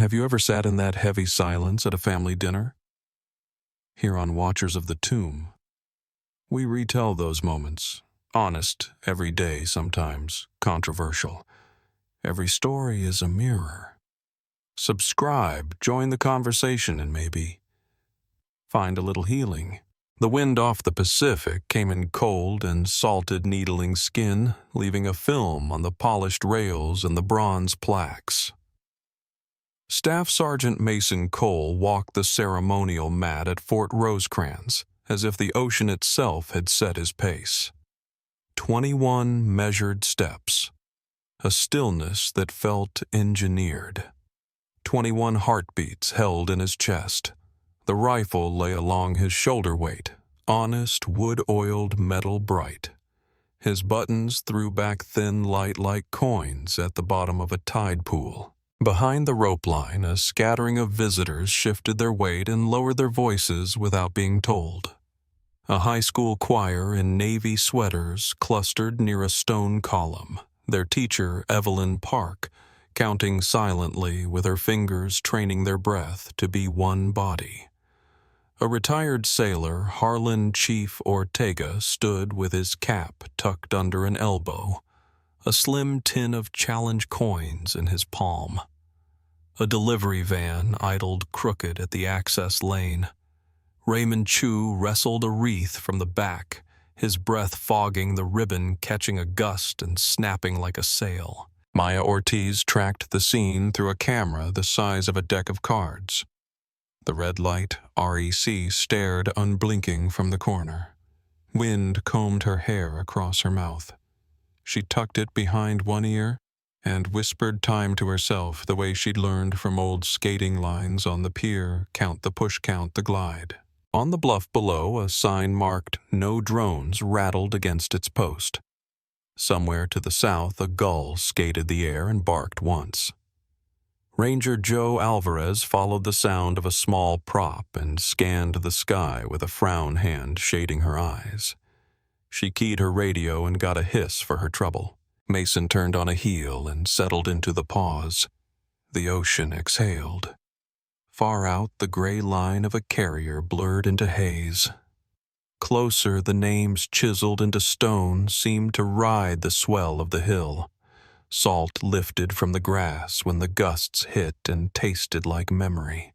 Have you ever sat in that heavy silence at a family dinner? Here on Watchers of the Tomb, we retell those moments, honest, everyday, sometimes controversial. Every story is a mirror. Subscribe, join the conversation, and maybe find a little healing. The wind off the Pacific came in cold and salted needling skin, leaving a film on the polished rails and the bronze plaques. Staff Sergeant Mason Cole walked the ceremonial mat at Fort Rosecrans as if the ocean itself had set his pace. 21 measured steps, a stillness that felt engineered. 21 heartbeats held in his chest. The rifle lay along his shoulder weight, honest, wood-oiled metal bright. His buttons threw back thin light like coins at the bottom of a tide pool. Behind the rope line, a scattering of visitors shifted their weight and lowered their voices without being told. A high school choir in navy sweaters clustered near a stone column, their teacher, Evelyn Park, counting silently with her fingers training their breath to be one body. A retired sailor, Harlan Chief Ortega, stood with his cap tucked under an elbow, a slim tin of challenge coins in his palm. A delivery van idled crooked at the access lane. Raymond Chu wrestled a wreath from the back, his breath fogging the ribbon catching a gust and snapping like a sail. Maya Ortiz tracked the scene through a camera the size of a deck of cards. The red light, REC, stared unblinking from the corner. Wind combed her hair across her mouth. She tucked it behind one ear and whispered time to herself the way she'd learned from old skating lines on the pier, count the push, count the glide. On the bluff below, a sign marked "No Drones" rattled against its post. Somewhere to the south, a gull skated the air and barked once. Ranger Joe Alvarez followed the sound of a small prop and scanned the sky with a frown hand shading her eyes. She keyed her radio and got a hiss for her trouble. Mason turned on a heel and settled into the pause. The ocean exhaled. Far out, the gray line of a carrier blurred into haze. Closer, the names chiseled into stone seemed to ride the swell of the hill. Salt lifted from the grass when the gusts hit and tasted like memory.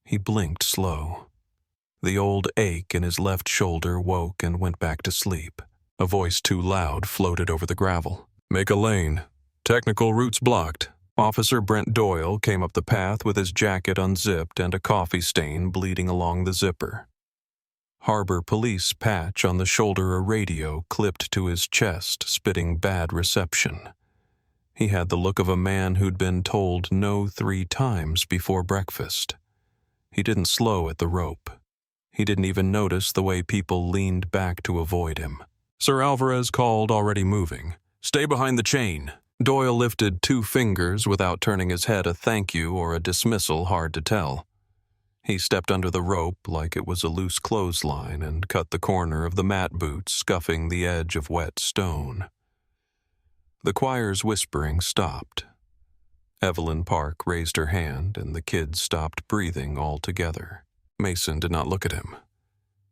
He blinked slow. The old ache in his left shoulder woke and went back to sleep. A voice too loud floated over the gravel. "Make a lane. Technical route's blocked." Officer Brent Doyle came up the path with his jacket unzipped and a coffee stain bleeding along the zipper. Harbor Police patch on the shoulder a radio clipped to his chest, spitting bad reception. He had the look of a man who'd been told no 3 times before breakfast. He didn't slow at the rope. He didn't even notice the way people leaned back to avoid him. Sir Alvarez called, already moving. "Stay behind the chain." Doyle lifted 2 fingers without turning his head, a thank you or a dismissal hard to tell. He stepped under the rope like it was a loose clothesline and cut the corner of the mat boot, scuffing the edge of wet stone. The choir's whispering stopped. Evelyn Park raised her hand and the kids stopped breathing altogether. Mason did not look at him.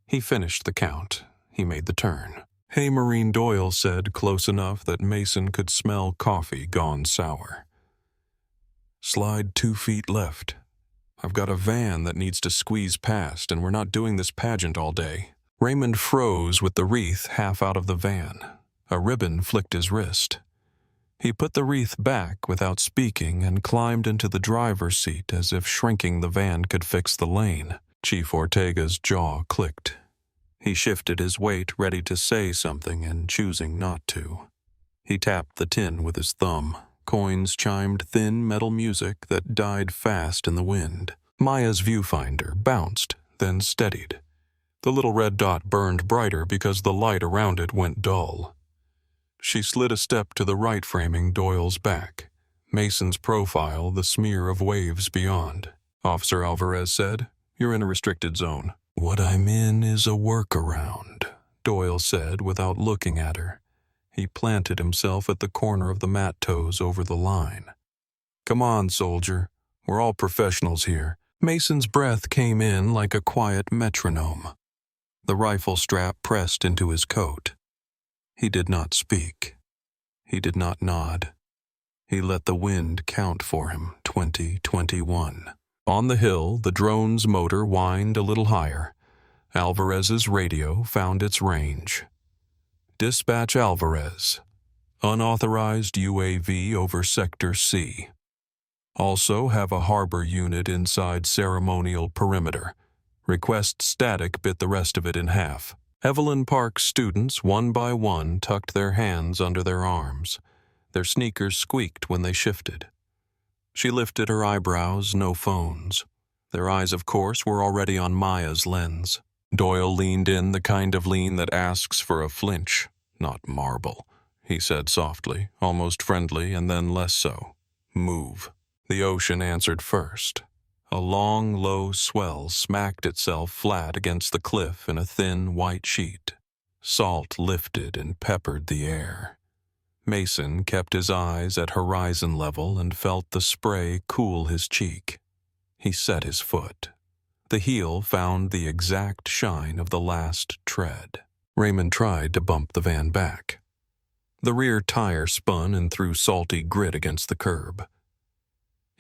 He finished the count. He made the turn. "Hey, Marine," Doyle said, close enough that Mason could smell coffee gone sour. "Slide 2 feet left. I've got a van that needs to squeeze past, and we're not doing this pageant all day." Raymond froze with the wreath half out of the van. A ribbon flicked his wrist. He put the wreath back without speaking and climbed into the driver's seat as if shrinking the van could fix the lane. Chief Ortega's jaw clicked. He shifted his weight, ready to say something and choosing not to. He tapped the tin with his thumb. Coins chimed thin metal music that died fast in the wind. Maya's viewfinder bounced, then steadied. The little red dot burned brighter because the light around it went dull. She slid a step to the right, framing Doyle's back. Mason's profile, the smear of waves beyond. Officer Alvarez said, "You're in a restricted zone." "What I'm in is a workaround," Doyle said without looking at her. He planted himself at the corner of the mat toes over the line. "Come on, soldier. We're all professionals here. Mason's breath came in like a quiet metronome. The rifle strap pressed into his coat. He did not speak. He did not nod. He let the wind count for him, 20, 21. On the hill, the drone's motor whined a little higher. Alvarez's radio found its range. Dispatch Alvarez. Unauthorized UAV over Sector C. Also have a harbor unit inside ceremonial perimeter. Request static bit the rest of it in half. Evelyn Park's students, one by one, tucked their hands under their arms. Their sneakers squeaked when they shifted. She lifted her eyebrows, no phones. Their eyes, of course, were already on Maya's lens. Doyle leaned in, the kind of lean that asks for a flinch. Not marble, he said softly, almost friendly, and then less so. Move. The ocean answered first. A long, low swell smacked itself flat against the cliff in a thin, white sheet. Salt lifted and peppered the air. Mason kept his eyes at horizon level and felt the spray cool his cheek. He set his foot. The heel found the exact shine of the last tread. Raymond tried to bump the van back. The rear tire spun and threw salty grit against the curb.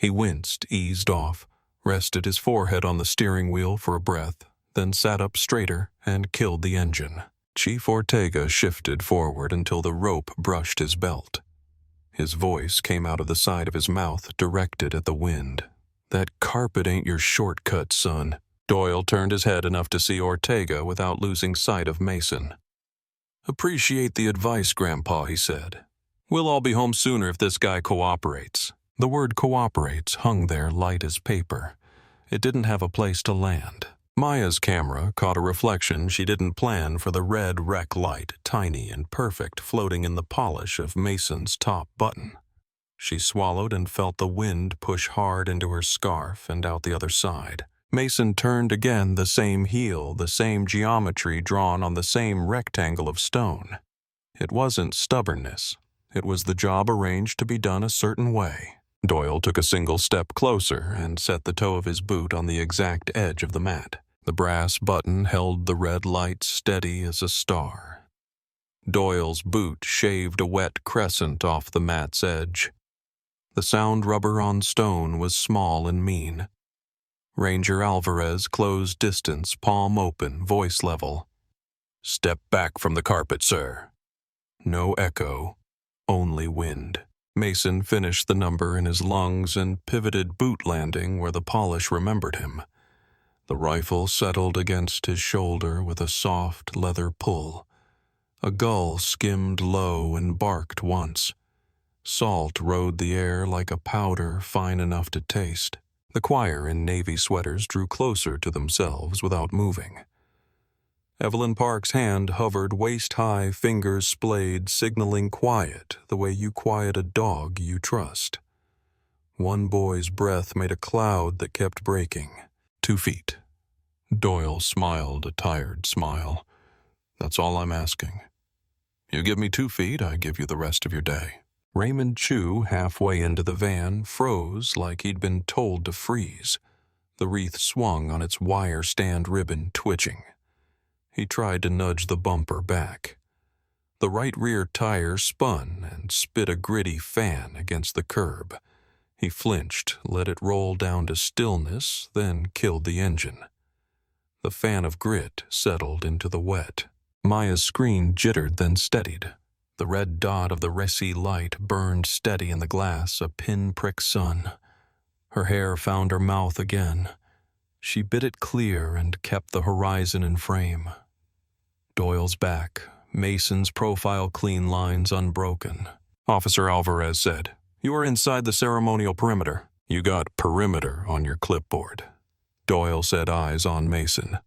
He winced, eased off, rested his forehead on the steering wheel for a breath, then sat up straighter and killed the engine. Chief Ortega shifted forward until the rope brushed his belt. His voice came out of the side of his mouth, directed at the wind. "That carpet ain't your shortcut, son." Doyle turned his head enough to see Ortega without losing sight of Mason. "Appreciate the advice, Grandpa," he said. "We'll all be home sooner if this guy cooperates." The word cooperates hung there light as paper. It didn't have a place to land. Maya's camera caught a reflection she didn't plan for the red wreck light, tiny and perfect, floating in the polish of Mason's top button. She swallowed and felt the wind push hard into her scarf and out the other side. Mason turned again, the same heel, the same geometry drawn on the same rectangle of stone. It wasn't stubbornness. It was the job arranged to be done a certain way. Doyle took a single step closer and set the toe of his boot on the exact edge of the mat. The brass button held the red light steady as a star. Doyle's boot shaved a wet crescent off the mat's edge. The sound rubber on stone was small and mean. Ranger Alvarez closed distance, palm open, voice level. "Step back from the carpet, sir." No echo, only wind. Mason finished the number in his lungs and pivoted boot landing where the polish remembered him. The rifle settled against his shoulder with a soft leather pull. A gull skimmed low and barked once. Salt rode the air like a powder fine enough to taste. The choir in navy sweaters drew closer to themselves without moving. Evelyn Park's hand hovered waist-high, fingers splayed, signaling quiet, the way you quiet a dog you trust. One boy's breath made a cloud that kept breaking. 2 feet. Doyle smiled a tired smile. "That's all I'm asking. You give me 2 feet, I give you the rest of your day." Raymond Chew, halfway into the van, froze like he'd been told to freeze. The wreath swung on its wire stand ribbon, twitching. He tried to nudge the bumper back. The right rear tire spun and spit a gritty fan against the curb. He flinched, let it roll down to stillness, then killed the engine. The fan of grit settled into the wet. Maya's screen jittered, then steadied. The red dot of the Resi light burned steady in the glass, a pinprick sun. Her hair found her mouth again. She bit it clear and kept the horizon in frame. Doyle's back, Mason's profile clean lines unbroken. Officer Alvarez said, "You are inside the ceremonial perimeter. You got perimeter on your clipboard." Doyle said, eyes on Mason.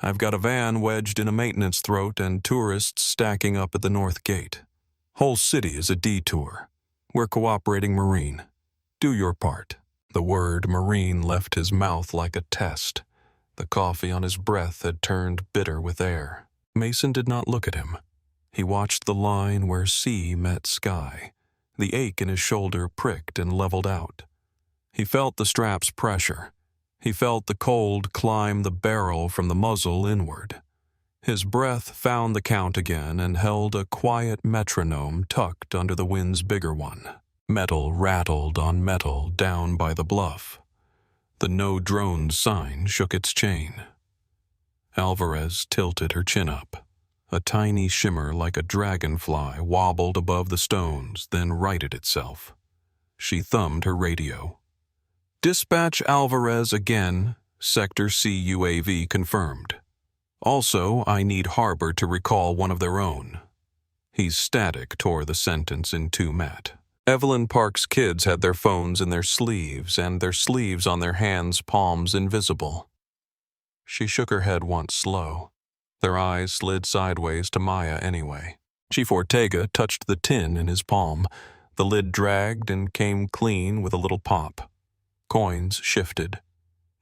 "I've got a van wedged in a maintenance throat and tourists stacking up at the north gate. Whole city is a detour. We're cooperating Marine. Do your part." The word Marine left his mouth like a test. The coffee on his breath had turned bitter with air. Mason did not look at him. He watched the line where sea met sky. The ache in his shoulder pricked and leveled out. He felt the strap's pressure. He felt the cold climb the barrel from the muzzle inward. His breath found the count again and held a quiet metronome tucked under the wind's bigger one. Metal rattled on metal down by the bluff. The no drones sign shook its chain. Alvarez tilted her chin up. A tiny shimmer like a dragonfly wobbled above the stones, then righted itself. She thumbed her radio. "Dispatch Alvarez again, Sector C UAV confirmed. Also, I need Harbor to recall one of their own." His static tore the sentence in two, Matt. Evelyn Park's kids had their phones in their sleeves and their sleeves on their hands' palms invisible. She shook her head once slow. Their eyes slid sideways to Maya anyway. Chief Ortega touched the tin in his palm. The lid dragged and came clean with a little pop. Coins shifted.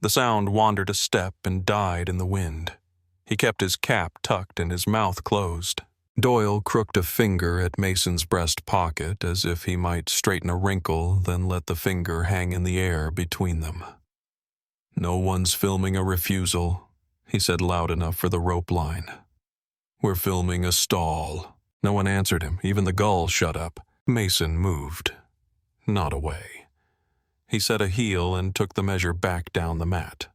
The sound wandered a step and died in the wind. He kept his cap tucked and his mouth closed. Doyle crooked a finger at Mason's breast pocket as if he might straighten a wrinkle, then let the finger hang in the air between them. "No one's filming a refusal," he said loud enough for the rope line. "We're filming a stall." No one answered him, even the gull shut up. Mason moved. Not away. He set a heel and took the measure back down the mat.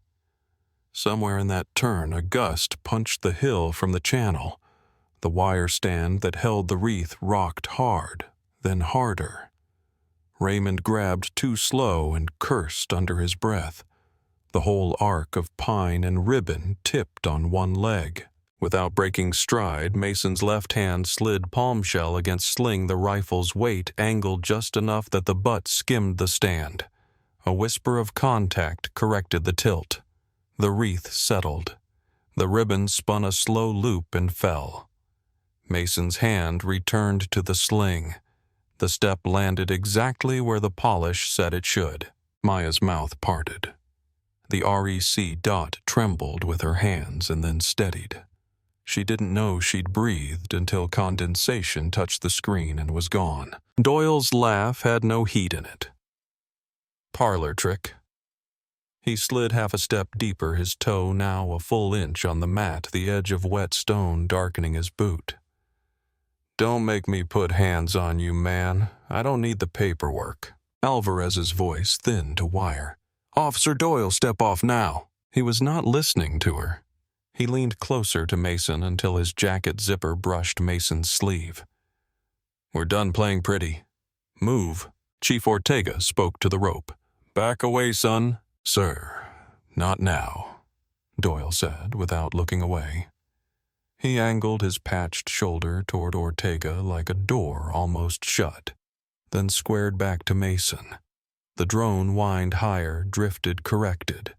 Somewhere in that turn, a gust punched the hill from the channel. The wire stand that held the wreath rocked hard, then harder. Raymond grabbed too slow and cursed under his breath. The whole arc of pine and ribbon tipped on one leg. Without breaking stride, Mason's left hand slid palm shell against sling, the rifle's weight angled just enough that the butt skimmed the stand. A whisper of contact corrected the tilt. The wreath settled. The ribbon spun a slow loop and fell. Mason's hand returned to the sling. The step landed exactly where the polish said it should. Maya's mouth parted. The REC dot trembled with her hands and then steadied. She didn't know she'd breathed until condensation touched the screen and was gone. Doyle's laugh had no heat in it. "Parlor trick." He slid half a step deeper, his toe now a full inch on the mat, the edge of wet stone darkening his boot. "Don't make me put hands on you, man. I don't need the paperwork." Alvarez's voice thinned to wire. "Officer Doyle, step off now." He was not listening to her. He leaned closer to Mason until his jacket zipper brushed Mason's sleeve. "We're done playing pretty. Move." Chief Ortega spoke to the rope. "Back away, son." "Sir, not now," Doyle said without looking away. He angled his patched shoulder toward Ortega like a door almost shut, then squared back to Mason. The drone whined higher, drifted corrected.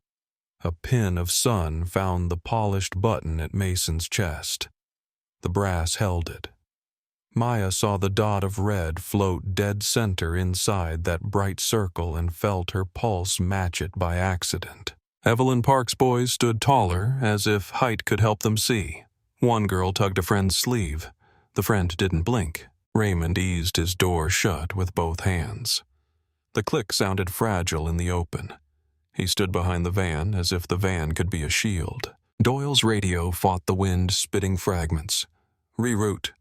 A pin of sun found the polished button at Mason's chest. The brass held it. Maya saw the dot of red float dead center inside that bright circle and felt her pulse match it by accident. Evelyn Park's boys stood taller, as if height could help them see. One girl tugged a friend's sleeve. The friend didn't blink. Raymond eased his door shut with both hands. The click sounded fragile in the open. He stood behind the van as if the van could be a shield. Doyle's radio fought the wind, spitting fragments. "Reroute.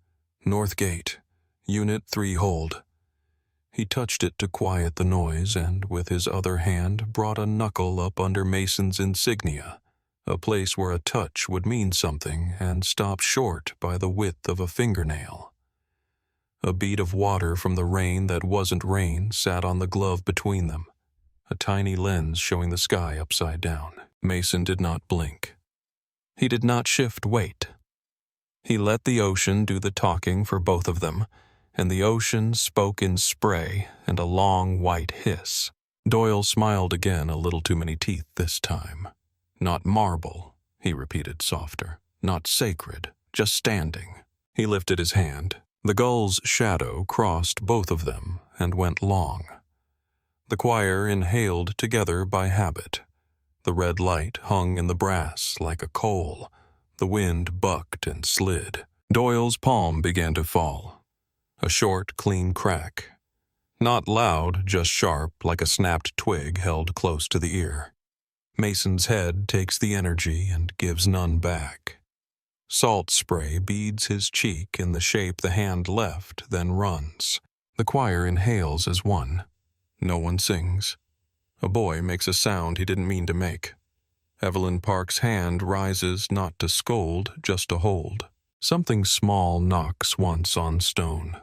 North Gate. Unit 3 hold." He touched it to quiet the noise and, with his other hand, brought a knuckle up under Mason's insignia, a place where a touch would mean something and stop short by the width of a fingernail. A bead of water from the rain that wasn't rain sat on the glove between them, a tiny lens showing the sky upside down. Mason did not blink. He did not shift weight. He let the ocean do the talking for both of them, and the ocean spoke in spray and a long white hiss. Doyle smiled again, a little too many teeth this time. "Not marble," he repeated softer. "Not sacred, just standing." He lifted his hand. The gull's shadow crossed both of them and went long. The choir inhaled together by habit. The red light hung in the brass like a coal. The wind bucked and slid. Doyle's palm began to fall. A short, clean crack. Not loud, just sharp, like a snapped twig held close to the ear. Mason's head takes the energy and gives none back. Salt spray beads his cheek in the shape the hand left, then runs. The choir inhales as one. No one sings. A boy makes a sound he didn't mean to make. Evelyn Park's hand rises not to scold, just to hold. Something small knocks once on stone.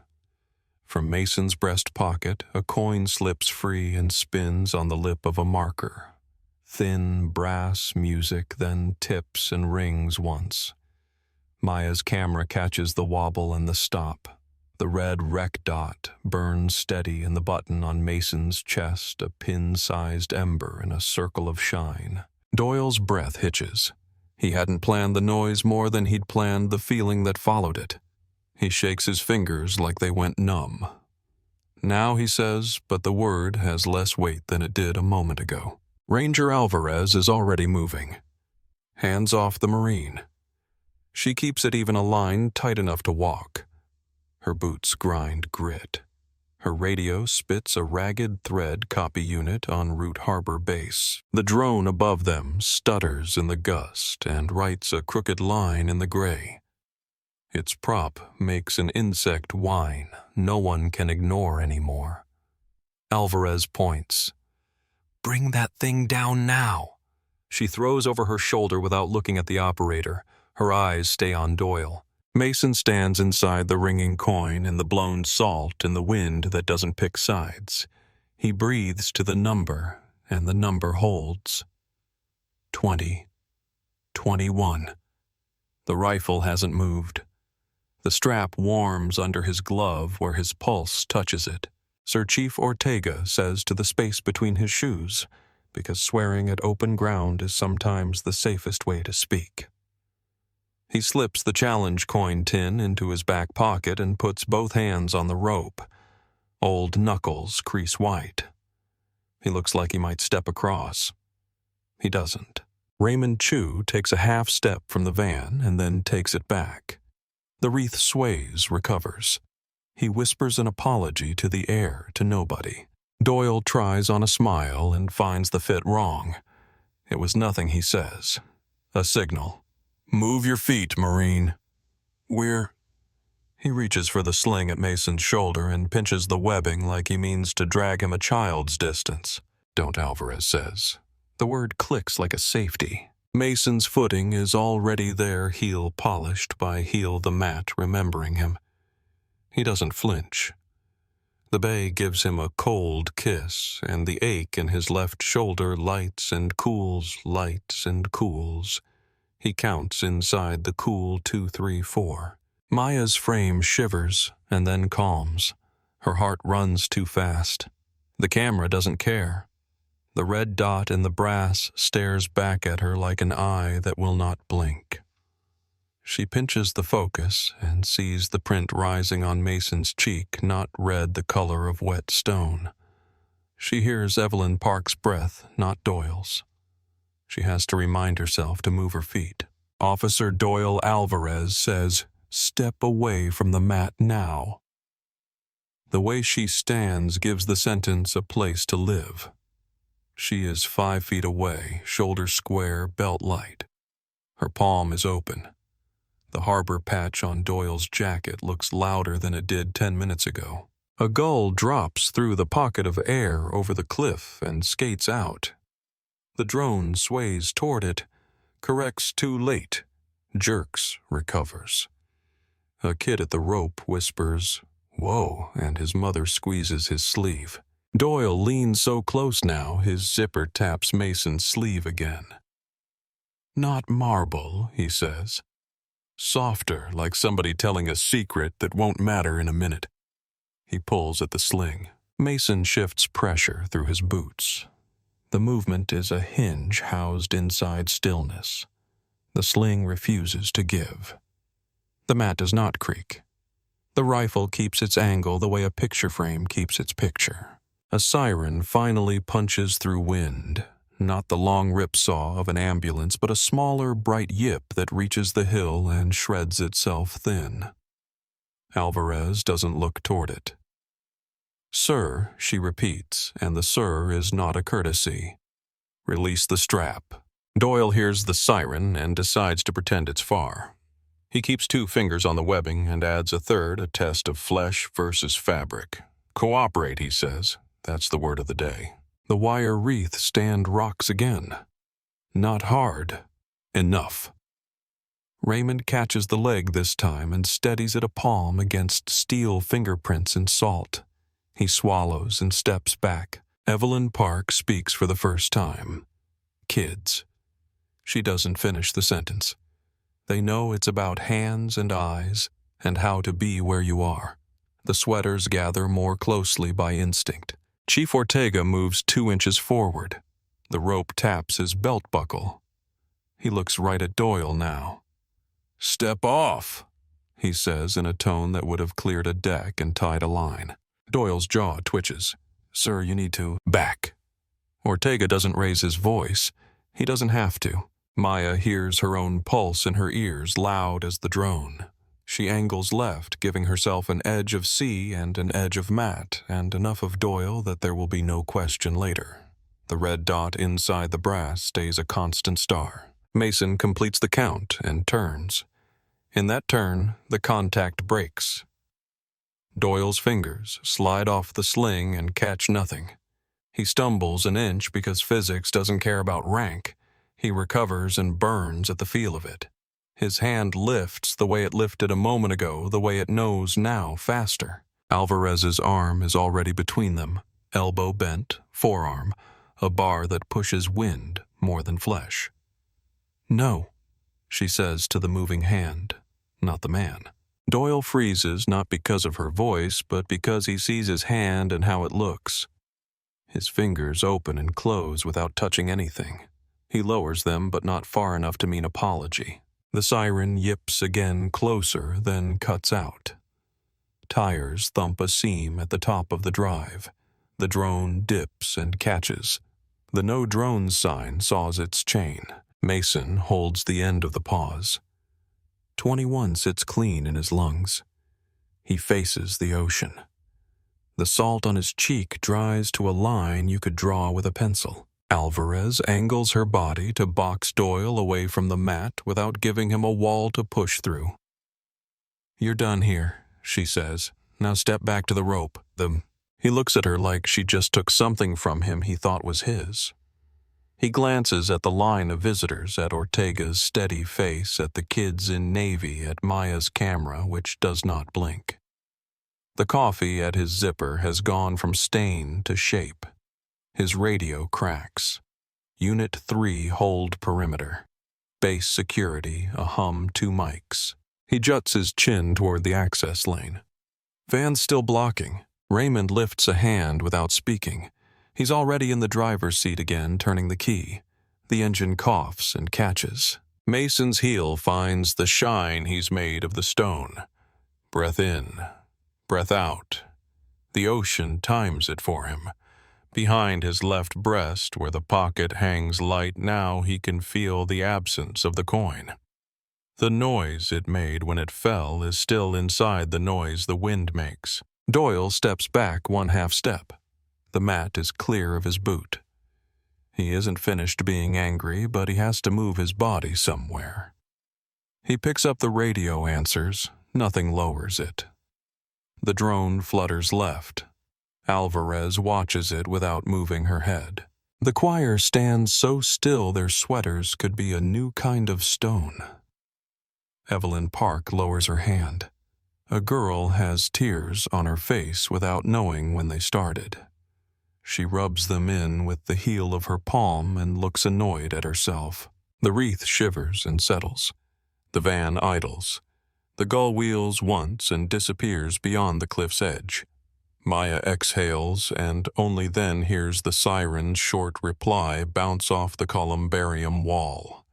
From Mason's breast pocket, a coin slips free and spins on the lip of a marker. Thin brass music then tips and rings once. Maya's camera catches the wobble and the stop. The red rec dot burns steady in the button on Mason's chest, a pin-sized ember in a circle of shine. Doyle's breath hitches. He hadn't planned the noise more than he'd planned the feeling that followed it. He shakes his fingers like they went numb. Now he says, but the word has less weight than it did a moment ago. Ranger Alvarez is already moving. Hands off the Marine. She keeps it even a line tight enough to walk. Her boots grind grit. Her radio spits a ragged thread copy unit en route harbor base. The drone above them stutters in the gust and writes a crooked line in the gray. Its prop makes an insect whine no one can ignore anymore. Alvarez points. "Bring that thing down now." She throws over her shoulder without looking at the operator. Her eyes stay on Doyle. Mason stands inside the ringing coin and the blown salt in the wind that doesn't pick sides. He breathes to the number, and the number holds. 20. 21. The rifle hasn't moved. The strap warms under his glove where his pulse touches it. Sir Chief Ortega says to the space between his shoes, because swearing at open ground is sometimes the safest way to speak. He slips the challenge coin tin into his back pocket and puts both hands on the rope. Old knuckles crease white. He looks like he might step across. He doesn't. Raymond Chu takes a half step from the van and then takes it back. The wreath sways, recovers. He whispers an apology to the air to nobody. Doyle tries on a smile and finds the fit wrong. It was nothing, he says. A signal. "Move your feet, Marine." He reaches for the sling at Mason's shoulder and pinches the webbing like he means to drag him a child's distance. "Don't," Alvarez says. The word clicks like a safety. Mason's footing is already there, heel polished by heel the mat remembering him. He doesn't flinch. The bay gives him a cold kiss, and the ache in his left shoulder lights and cools, lights and cools. He counts inside the cool 2, 3, 4. Maya's frame shivers and then calms. Her heart runs too fast. The camera doesn't care. The red dot in the brass stares back at her like an eye that will not blink. She pinches the focus and sees the print rising on Mason's cheek, not red the color of wet stone. She hears Evelyn Park's breath, not Doyle's. She has to remind herself to move her feet. Officer Doyle Alvarez says, "Step away from the mat now." The way she stands gives the sentence a place to live. She is 5 feet away, shoulder square, belt light. Her palm is open. The harbor patch on Doyle's jacket looks louder than it did 10 minutes ago. A gull drops through the pocket of air over the cliff and skates out. The drone sways toward it, corrects too late, jerks, recovers. A kid at the rope whispers, "Whoa," and his mother squeezes his sleeve. Doyle leans so close now, his zipper taps Mason's sleeve again. "Not marble," he says. Softer, like somebody telling a secret that won't matter in a minute. He pulls at the sling. Mason shifts pressure through his boots. The movement is a hinge housed inside stillness. The sling refuses to give. The mat does not creak. The rifle keeps its angle the way a picture frame keeps its picture. A siren finally punches through wind, not the long ripsaw of an ambulance, but a smaller, bright yip that reaches the hill and shreds itself thin. Alvarez doesn't look toward it. "Sir," she repeats, and the "sir" is not a courtesy. "Release the strap." Doyle hears the siren and decides to pretend it's far. He keeps 2 fingers on the webbing and adds a third, a test of flesh versus fabric. "Cooperate," he says. That's the word of the day. The wire wreath stand rocks again. Not hard. Enough. Raymond catches the leg this time and steadies it a palm against steel fingerprints in salt. He swallows and steps back. Evelyn Park speaks for the first time. Kids. She doesn't finish the sentence. They know it's about hands and eyes and how to be where you are. The sweaters gather more closely by instinct. Chief Ortega moves 2 inches forward. The rope taps his belt buckle. He looks right at Doyle now. "Step off," he says in a tone that would have cleared a deck and tied a line. Doyle's jaw twitches. "Sir, you need to—" "Back." Ortega doesn't raise his voice. He doesn't have to. Maya hears her own pulse in her ears, loud as the drone. She angles left, giving herself an edge of C and an edge of Matt, and enough of Doyle that there will be no question later. The red dot inside the brass stays a constant star. Mason completes the count and turns. In that turn, the contact breaks. Doyle's fingers slide off the sling and catch nothing. He stumbles an inch because physics doesn't care about rank. He recovers and burns at the feel of it. His hand lifts the way it lifted a moment ago, the way it knows now, faster. Alvarez's arm is already between them, elbow bent, forearm, a bar that pushes wind more than flesh. "No," she says to the moving hand, not the man. Doyle freezes not because of her voice, but because he sees his hand and how it looks. His fingers open and close without touching anything. He lowers them, but not far enough to mean apology. The siren yips again closer, then cuts out. Tires thump a seam at the top of the drive. The drone dips and catches. The no drones sign saws its chain. Mason holds the end of the pause. 21 sits clean in his lungs. He faces the ocean. The salt on his cheek dries to a line you could draw with a pencil. Alvarez angles her body to box Doyle away from the mat without giving him a wall to push through. "You're done here," she says. "Now step back to the rope." He looks at her like she just took something from him he thought was his. He glances at the line of visitors, at Ortega's steady face, at the kids in navy, at Maya's camera, which does not blink. The coffee at his zipper has gone from stain to shape. His radio cracks. Unit 3 hold perimeter. Base security, a hum 2 mics. He juts his chin toward the access lane. Van's still blocking. Raymond lifts a hand without speaking. He's already in the driver's seat again, turning the key. The engine coughs and catches. Mason's heel finds the shine he's made of the stone. Breath in, breath out. The ocean times it for him. Behind his left breast, where the pocket hangs light, now he can feel the absence of the coin. The noise it made when it fell is still inside the noise the wind makes. Doyle steps back 1/2 step. The mat is clear of his boot. He isn't finished being angry, but he has to move his body somewhere. He picks up the radio answers. Nothing lowers it. The drone flutters left. Alvarez watches it without moving her head. The choir stands so still their sweaters could be a new kind of stone. Evelyn Park lowers her hand. A girl has tears on her face without knowing when they started. She rubs them in with the heel of her palm and looks annoyed at herself. The wreath shivers and settles. The van idles. The gull wheels once and disappears beyond the cliff's edge. Maya exhales and only then hears the siren's short reply bounce off the columbarium wall.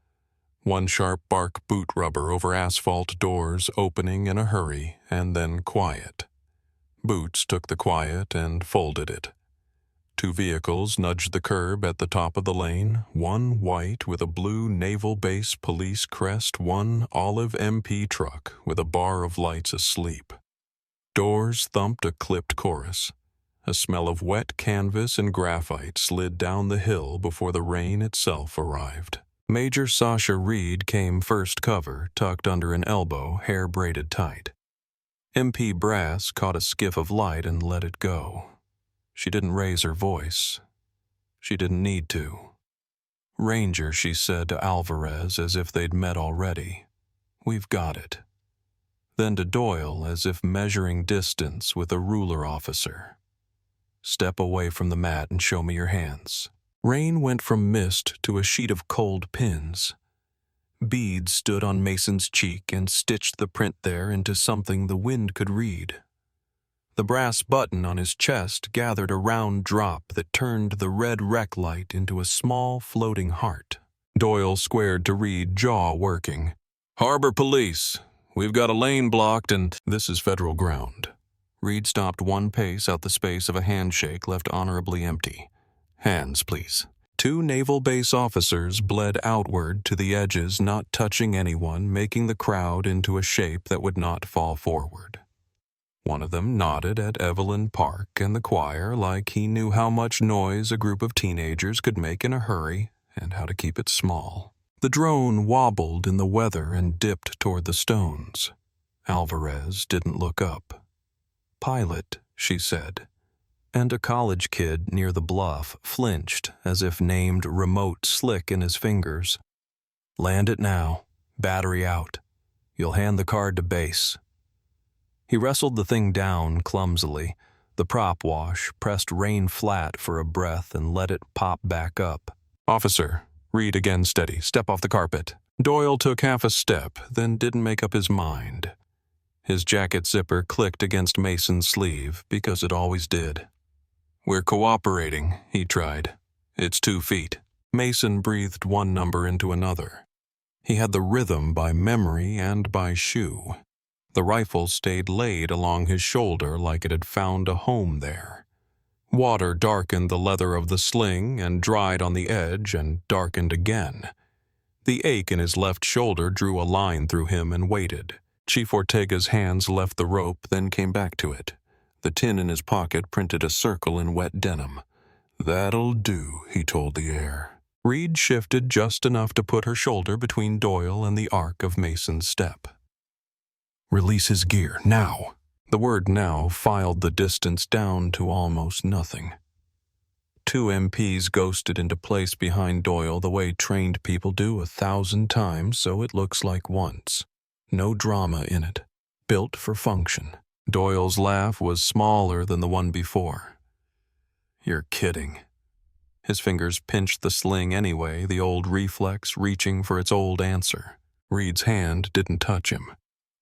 One sharp bark boot rubber over asphalt doors opening in a hurry and then quiet. Boots took the quiet and folded it. 2 vehicles nudged the curb at the top of the lane, one white with a blue naval base police crest, one olive MP truck with a bar of lights asleep. Doors thumped a clipped chorus. A smell of wet canvas and graphite slid down the hill before the rain itself arrived. Major Sasha Reed came first cover, tucked under an elbow, hair braided tight. MP Brass caught a skiff of light and let it go. She didn't raise her voice. She didn't need to. "Ranger," she said to Alvarez as if they'd met already. "We've got it." Then to Doyle as if measuring distance with a ruler officer. "Step away from the mat and show me your hands." Rain went from mist to a sheet of cold pins. Beads stood on Mason's cheek and stitched the print there into something the wind could read. The brass button on his chest gathered a round drop that turned the red rec light into a small floating heart. Doyle squared to Reed, jaw working. "Harbor Police. We've got a lane blocked and this is federal ground." Reed stopped one pace out the space of a handshake left honorably empty. "Hands, please." Two naval base officers bled outward to the edges, not touching anyone, making the crowd into a shape that would not fall forward. One of them nodded at Evelyn Park and the choir like he knew how much noise a group of teenagers could make in a hurry and how to keep it small. The drone wobbled in the weather and dipped toward the stones. Alvarez didn't look up. "Pilot," she said, and a college kid near the bluff flinched as if named Remote Slick in his fingers. "Land it now. Battery out. You'll hand the card to base." He wrestled the thing down clumsily. The prop wash pressed Rain flat for a breath and let it pop back up. "Officer." Reed again steady. "Step off the carpet." Doyle took half a step, then didn't make up his mind. His jacket zipper clicked against Mason's sleeve, because it always did. "We're cooperating," he tried. "It's 2 feet." Mason breathed one number into another. He had the rhythm by memory and by shoe. The rifle stayed laid along his shoulder like it had found a home there. Water darkened the leather of the sling and dried on the edge and darkened again. The ache in his left shoulder drew a line through him and waited. Chief Ortega's hands left the rope, then came back to it. The tin in his pocket printed a circle in wet denim. "That'll do," he told the air. Reed shifted just enough to put her shoulder between Doyle and the arc of Mason's step. "Release his gear, now." The word "now" filed the distance down to almost nothing. 2 MPs ghosted into place behind Doyle the way trained people do 1,000 times, so it looks like once. No drama in it. Built for function. Doyle's laugh was smaller than the one before. "You're kidding." His fingers pinched the sling anyway, the old reflex reaching for its old answer. Reed's hand didn't touch him.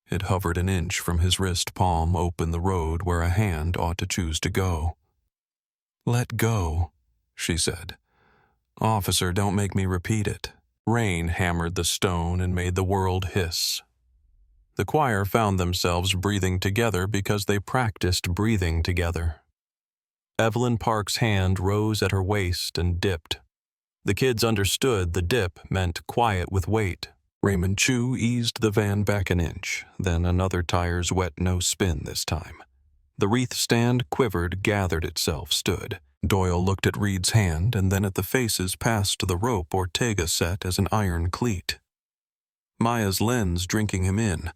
It hovered an inch from his wrist palm open the road where a hand ought to choose to go. "Let go," she said. "Officer, don't make me repeat it." Rain hammered the stone and made the world hiss. The choir found themselves breathing together because they practiced breathing together. Evelyn Park's hand rose at her waist and dipped. The kids understood the dip meant quiet with weight. Raymond Chu eased the van back an inch, then another tire's wet no spin this time. The wreath stand quivered, gathered itself, stood. Doyle looked at Reed's hand and then at the faces past the rope Ortega set as an iron cleat. Maya's lens drinking him in.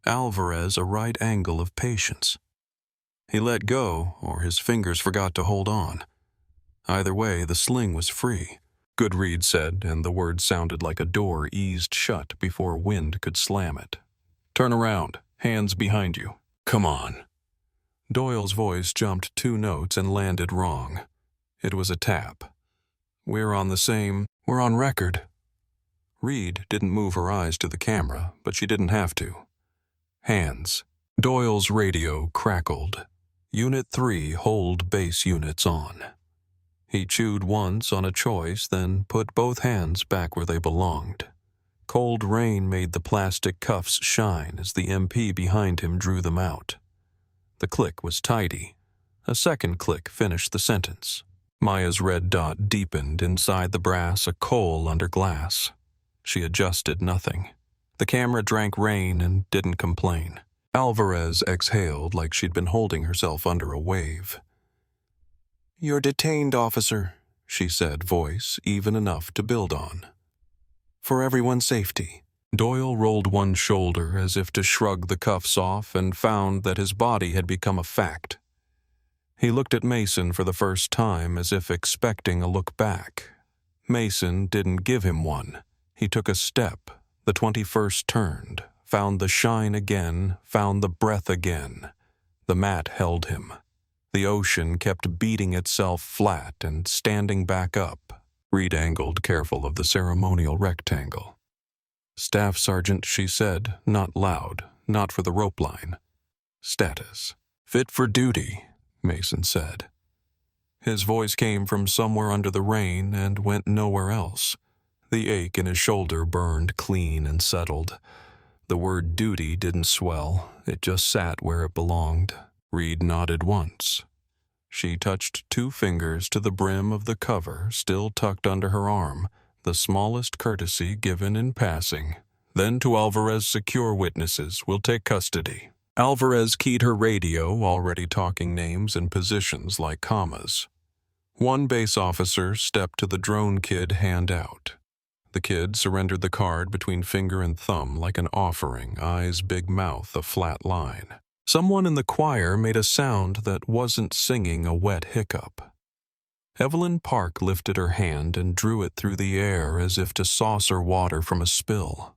Alvarez a right angle of patience. He let go, or his fingers forgot to hold on. Either way, the sling was free. "Good," Reed said, and the word sounded like a door eased shut before wind could slam it. "Turn around. Hands behind you. Come on." Doyle's voice jumped 2 notes and landed wrong. It was a tap. We're on record." Reed didn't move her eyes to the camera, but she didn't have to. "Hands." Doyle's radio crackled. "Unit 3, hold base units on." He chewed once on a choice, then put both hands back where they belonged. Cold rain made the plastic cuffs shine as the MP behind him drew them out. The click was tidy. A second click finished the sentence. Maya's red dot deepened inside the brass, a coal under glass. She adjusted nothing. The camera drank rain and didn't complain. Alvarez exhaled like she'd been holding herself under a wave. "You're detained, officer," she said, voice even enough to build on. "For everyone's safety." Doyle rolled one shoulder as if to shrug the cuffs off and found that his body had become a fact. He looked at Mason for the first time as if expecting a look back. Mason didn't give him one. He took a step. The 21st turned, found the shine again, found the breath again. The mat held him. The ocean kept beating itself flat and standing back up. Reed angled, careful of the ceremonial rectangle. "Staff Sergeant," she said, not loud, not for the rope line. "Status." "Fit for duty," Mason said. His voice came from somewhere under the rain and went nowhere else. The ache in his shoulder burned clean and settled. The word duty didn't swell, it just sat where it belonged. Reed nodded once. She touched 2 fingers to the brim of the cover still tucked under her arm, the smallest courtesy given in passing. "Then to Alvarez secure witnesses. We'll take custody." Alvarez keyed her radio, already talking names and positions like commas. One base officer stepped to the drone kid, hand out. The kid surrendered the card between finger and thumb like an offering, eyes big mouth, a flat line. Someone in the choir made a sound that wasn't singing, a wet hiccup. Evelyn Park lifted her hand and drew it through the air as if to saucer water from a spill.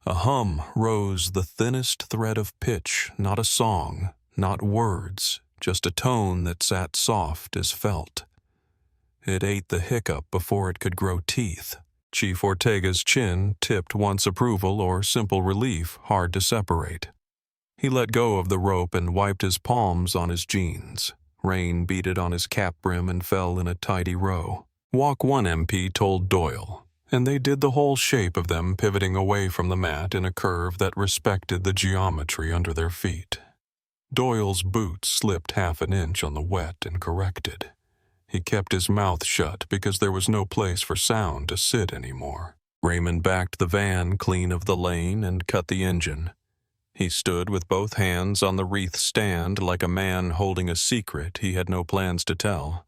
A hum rose, the thinnest thread of pitch, not a song, not words, just a tone that sat soft as felt. It ate the hiccup before it could grow teeth. Chief Ortega's chin tipped once approval or simple relief, hard to separate. He let go of the rope and wiped his palms on his jeans. Rain beaded on his cap brim and fell in a tidy row. Walk 1 MP told Doyle, and they did the whole shape of them pivoting away from the mat in a curve that respected the geometry under their feet. Doyle's boots slipped half an inch on the wet and corrected. He kept his mouth shut because there was no place for sound to sit anymore. Raymond backed the van clean of the lane and cut the engine. He stood with both hands on the wreath stand like a man holding a secret he had no plans to tell.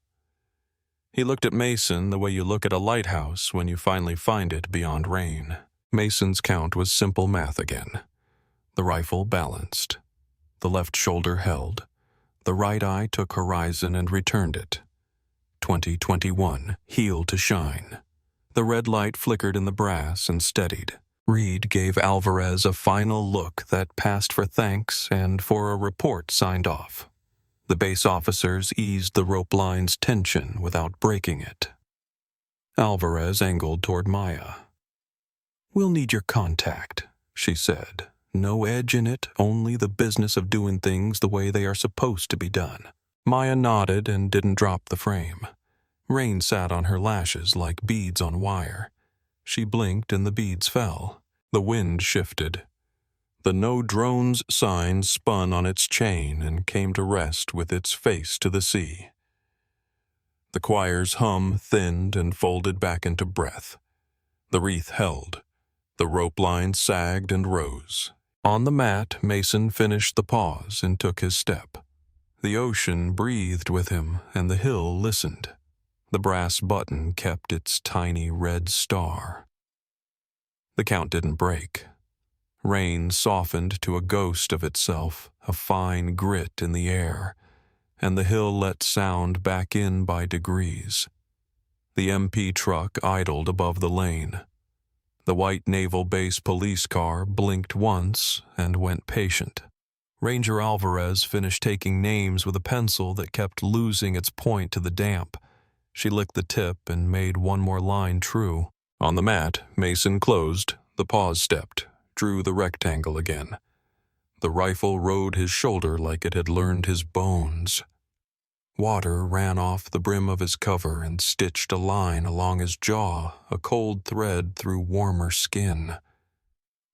He looked at Mason the way you look at a lighthouse when you finally find it beyond rain. Mason's count was simple math again. The rifle balanced. The left shoulder held. The right eye took horizon and returned it. 2021, heel to shine. The red light flickered in the brass and steadied. Reed gave Alvarez a final look that passed for thanks and for a report signed off. The base officers eased the rope line's tension without breaking it. Alvarez angled toward Maya. "We'll need your contact," she said. "No edge in it, only the business of doing things the way they are supposed to be done." Maya nodded and didn't drop the frame. Rain sat on her lashes like beads on wire. She blinked and the beads fell. The wind shifted. The no drones sign spun on its chain and came to rest with its face to the sea. The choir's hum thinned and folded back into breath. The wreath held. The rope line sagged and rose. On the mat, Mason finished the pause and took his step. The ocean breathed with him, and the hill listened. The brass button kept its tiny red star. The count didn't break. Rain softened to a ghost of itself, a fine grit in the air, and the hill let sound back in by degrees. The MP truck idled above the lane. The white Naval Base police car blinked once and went patient. Ranger Alvarez finished taking names with a pencil that kept losing its point to the damp. She licked the tip and made one more line true. On the mat, Mason closed, the pause stepped, drew the rectangle again. The rifle rode his shoulder like it had learned his bones. Water ran off the brim of his cover and stitched a line along his jaw, a cold thread through warmer skin.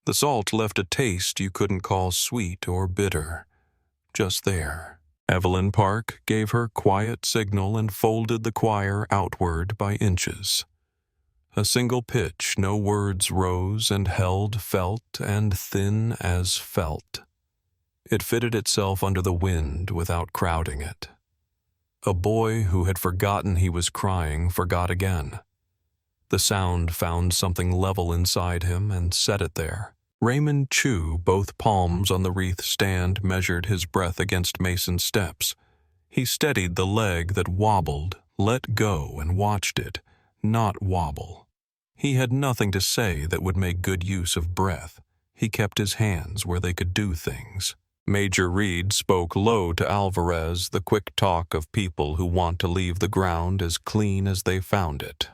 The salt left a taste you couldn't call sweet or bitter. Just there. Evelyn Park gave her quiet signal and folded the choir outward by inches. A single pitch, no words rose and held, felt, and thin as felt. It fitted itself under the wind without crowding it. A boy who had forgotten he was crying forgot again. The sound found something level inside him and set it there. Raymond Chu, both palms on the wreath stand, measured his breath against Mason's steps. He steadied the leg that wobbled, let go, and watched it, not wobble. He had nothing to say that would make good use of breath. He kept his hands where they could do things. Major Reed spoke low to Alvarez, the quick talk of people who want to leave the ground as clean as they found it.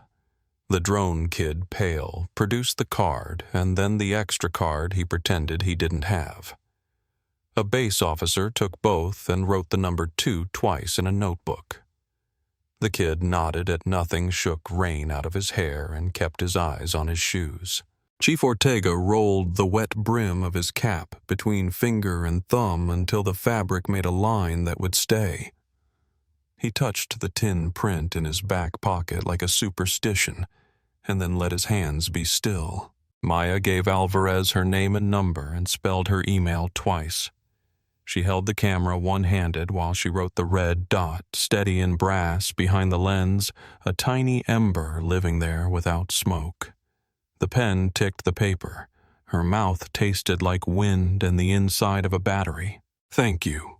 The drone kid, pale, produced the card and then the extra card he pretended he didn't have. A base officer took both and wrote the number 2 twice in a notebook. The kid nodded at nothing, shook rain out of his hair, and kept his eyes on his shoes. Chief Ortega rolled the wet brim of his cap between finger and thumb until the fabric made a line that would stay. He touched the tin print in his back pocket like a superstition, and then let his hands be still. Maya gave Alvarez her name and number and spelled her email twice. She held the camera one-handed while she wrote the red dot, steady in brass behind the lens, a tiny ember living there without smoke. The pen ticked the paper. Her mouth tasted like wind and the inside of a battery. "Thank you,"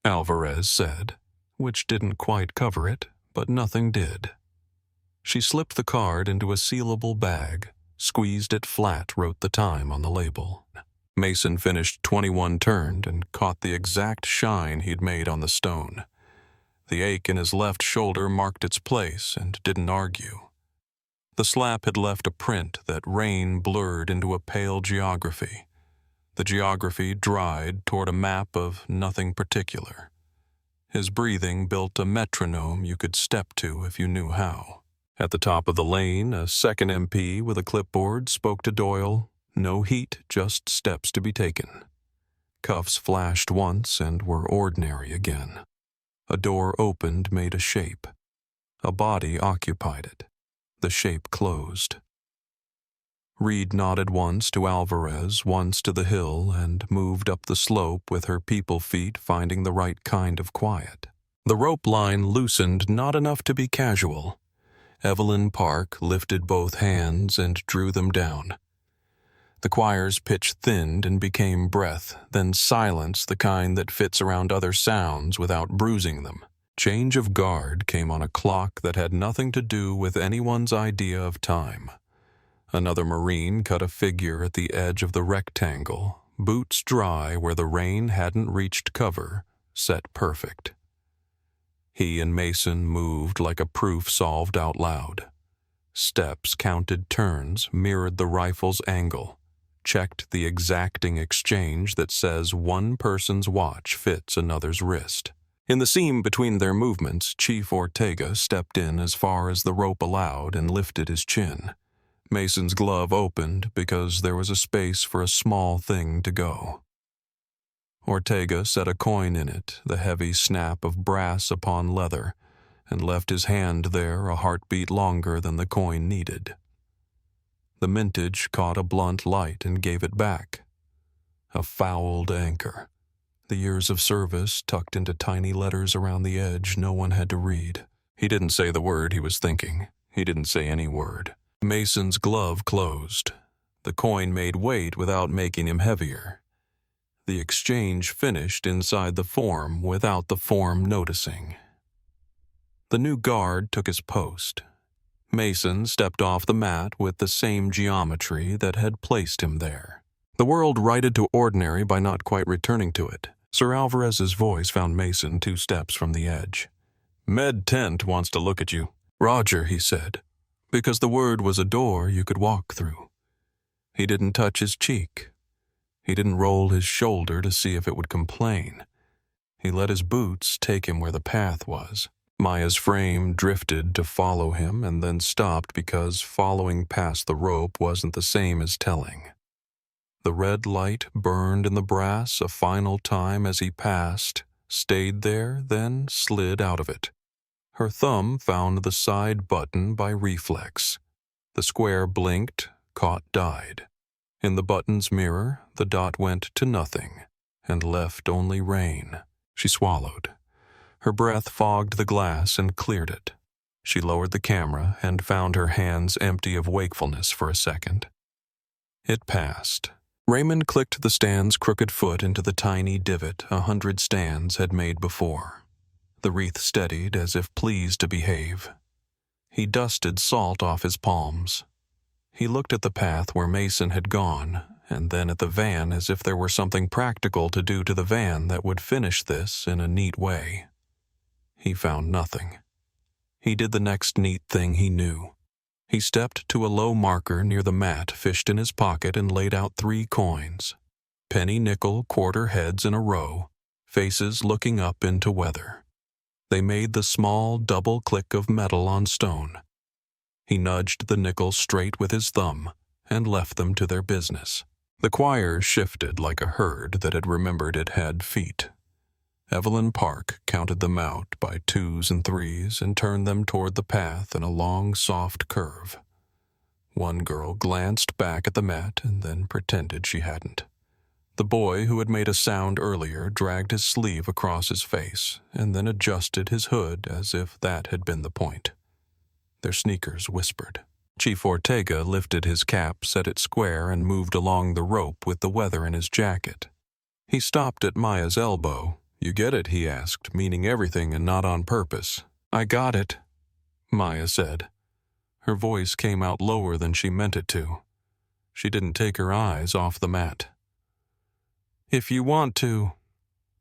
Alvarez said, which didn't quite cover it, but nothing did. She slipped the card into a sealable bag, squeezed it flat, wrote the time on the label. Mason finished 21 turned and caught the exact shine he'd made on the stone. The ache in his left shoulder marked its place and didn't argue. The slap had left a print that rain blurred into a pale geography. The geography dried toward a map of nothing particular. His breathing built a metronome you could step to if you knew how. At the top of the lane, a second MP with a clipboard spoke to Doyle. No heat, just steps to be taken. Cuffs flashed once and were ordinary again. A door opened, made a shape. A body occupied it. The shape closed. Reed nodded once to Alvarez, once to the hill, and moved up the slope with her people feet finding the right kind of quiet. The rope line loosened not enough to be casual. Evelyn Park lifted both hands and drew them down. The choir's pitch thinned and became breath, then silence, the kind that fits around other sounds without bruising them. Change of guard came on a clock that had nothing to do with anyone's idea of time. Another Marine cut a figure at the edge of the rectangle, boots dry where the rain hadn't reached cover, set perfect. He and Mason moved like a proof solved out loud. Steps counted turns, mirrored the rifle's angle, checked the exacting exchange that says one person's watch fits another's wrist. In the seam between their movements, Chief Ortega stepped in as far as the rope allowed and lifted his chin. Mason's glove opened because there was a space for a small thing to go. Ortega set a coin in it, the heavy snap of brass upon leather, and left his hand there a heartbeat longer than the coin needed. The mintage caught a blunt light and gave it back. A fouled anchor. The years of service tucked into tiny letters around the edge no one had to read. He didn't say the word he was thinking. He didn't say any word. Mason's glove closed. The coin made weight without making him heavier. The exchange finished inside the form without the form noticing. The new guard took his post. Mason stepped off the mat with the same geometry that had placed him there. The world righted to ordinary by not quite returning to it. Sir Alvarez's voice found Mason 2 steps from the edge. "Med Tent wants to look at you." "Roger," he said, because the word was a door you could walk through. He didn't touch his cheek. He didn't roll his shoulder to see if it would complain. He let his boots take him where the path was. Maya's frame drifted to follow him and then stopped because following past the rope wasn't the same as telling. The red light burned in the brass a final time as he passed, stayed there, then slid out of it. Her thumb found the side button by reflex. The square blinked, caught, died. In the button's mirror, the dot went to nothing and left only rain. She swallowed. Her breath fogged the glass and cleared it. She lowered the camera and found her hands empty of wakefulness for a second. It passed. Raymond clicked the stand's crooked foot into the tiny divot 100 stands had made before. The wreath steadied as if pleased to behave. He dusted salt off his palms. He looked at the path where Mason had gone, and then at the van as if there were something practical to do to the van that would finish this in a neat way. He found nothing. He did the next neat thing he knew. He stepped to a low marker near the mat, fished in his pocket, and laid out 3 coins. Penny nickel quarter heads in a row, faces looking up into weather. They made the small double click of metal on stone. He nudged the nickels straight with his thumb and left them to their business. The choir shifted like a herd that had remembered it had feet. Evelyn Park counted them out by 2s and 3s and turned them toward the path in a long, soft curve. One girl glanced back at the mat and then pretended she hadn't. The boy who had made a sound earlier dragged his sleeve across his face and then adjusted his hood as if that had been the point. Their sneakers whispered. Chief Ortega lifted his cap, set it square, and moved along the rope with the weather in his jacket. He stopped at Maya's elbow. "You get it?" he asked, meaning everything and not on purpose. "I got it," Maya said. Her voice came out lower than she meant it to. She didn't take her eyes off the mat. "If you want to."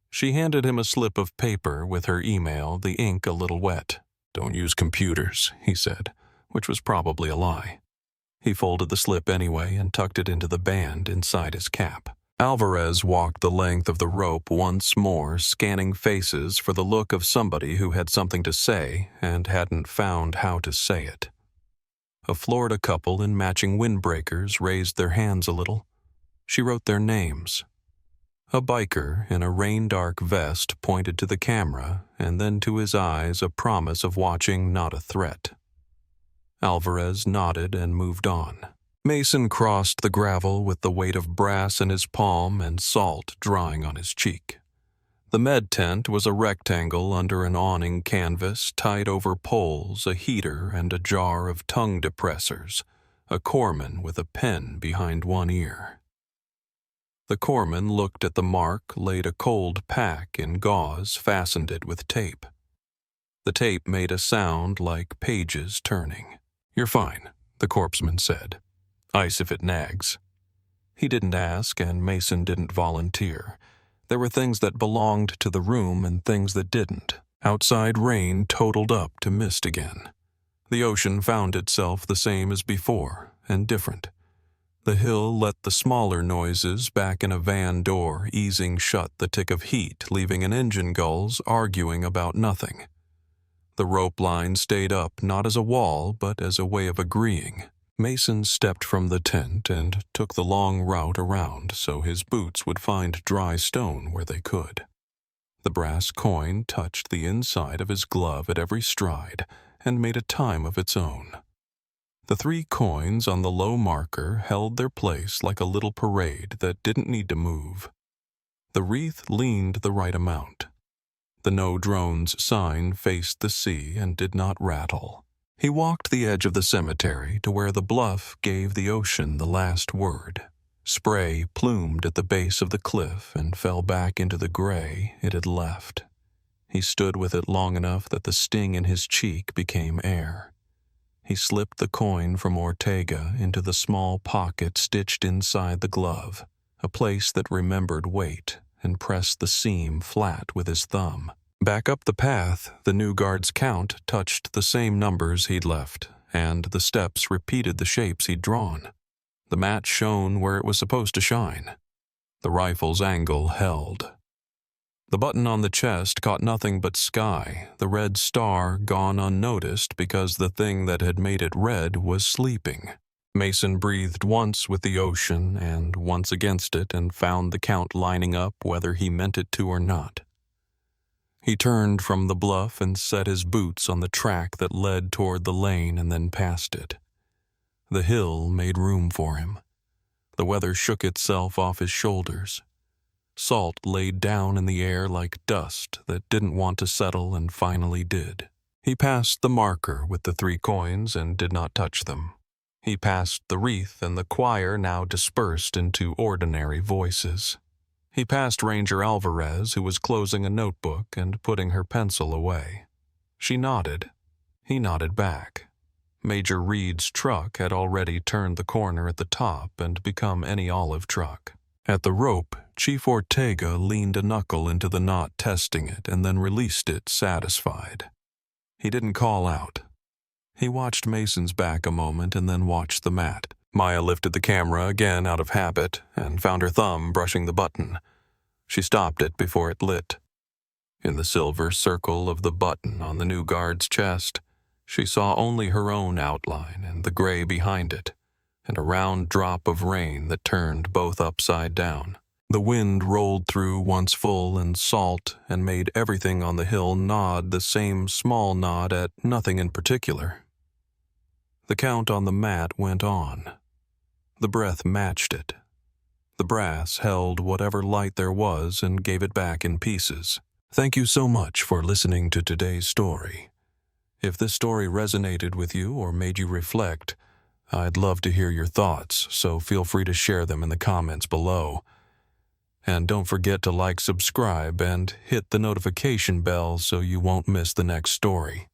She handed him a slip of paper with her email, the ink a little wet. "Don't use computers," he said, which was probably a lie. He folded the slip anyway and tucked it into the band inside his cap. Alvarez walked the length of the rope once more, scanning faces for the look of somebody who had something to say and hadn't found how to say it. A Florida couple in matching windbreakers raised their hands a little. She wrote their names. A biker in a rain-dark vest pointed to the camera and then to his eyes a promise of watching, not a threat. Alvarez nodded and moved on. Mason crossed the gravel with the weight of brass in his palm and salt drying on his cheek. The med tent was a rectangle under an awning canvas tied over poles, a heater, and a jar of tongue depressors, a corpsman with a pen behind one ear. The corpsman looked at the mark, laid a cold pack in gauze, fastened it with tape. The tape made a sound like pages turning. "You're fine," the corpsman said. "Ice if it nags." He didn't ask, and Mason didn't volunteer. There were things that belonged to the room and things that didn't. Outside rain totaled up to mist again. The ocean found itself the same as before, and different. The hill let the smaller noises back in a van door, easing shut the tick of heat, leaving an engine gulls arguing about nothing. The rope line stayed up not as a wall, but as a way of agreeing. Mason stepped from the tent and took the long route around so his boots would find dry stone where they could. The brass coin touched the inside of his glove at every stride and made a time of its own. The 3 coins on the low marker held their place like a little parade that didn't need to move. The wreath leaned the right amount. The no drones sign faced the sea and did not rattle. He walked the edge of the cemetery to where the bluff gave the ocean the last word. Spray plumed at the base of the cliff and fell back into the gray it had left. He stood with it long enough that the sting in his cheek became air. He slipped the coin from Ortega into the small pocket stitched inside the glove, a place that remembered weight, and pressed the seam flat with his thumb. Back up the path, the new guard's count touched the same numbers he'd left, and the steps repeated the shapes he'd drawn. The match shone where it was supposed to shine. The rifle's angle held. The button on the chest caught nothing but sky, the red star gone unnoticed because the thing that had made it red was sleeping. Mason breathed once with the ocean and once against it and found the count lining up whether he meant it to or not. He turned from the bluff and set his boots on the track that led toward the lane and then past it. The hill made room for him. The weather shook itself off his shoulders. Salt laid down in the air like dust that didn't want to settle and finally did. He passed the marker with the 3 coins and did not touch them. He passed the wreath, and the choir now dispersed into ordinary voices. He passed Ranger Alvarez, who was closing a notebook and putting her pencil away. She nodded. He nodded back. Major Reed's truck had already turned the corner at the top and become any olive truck. At the rope, Chief Ortega leaned a knuckle into the knot, testing it, and then released it, satisfied. He didn't call out. He watched Mason's back a moment and then watched the mat. Maya lifted the camera again out of habit and found her thumb brushing the button. She stopped it before it lit. In the silver circle of the button on the new guard's chest, she saw only her own outline and the gray behind it, and a round drop of rain that turned both upside down. The wind rolled through once full and salt and made everything on the hill nod the same small nod at nothing in particular. The count on the mat went on. The breath matched it. The brass held whatever light there was and gave it back in pieces. Thank you so much for listening to today's story. If this story resonated with you or made you reflect, I'd love to hear your thoughts, so feel free to share them in the comments below. And don't forget to like, subscribe, and hit the notification bell so you won't miss the next story.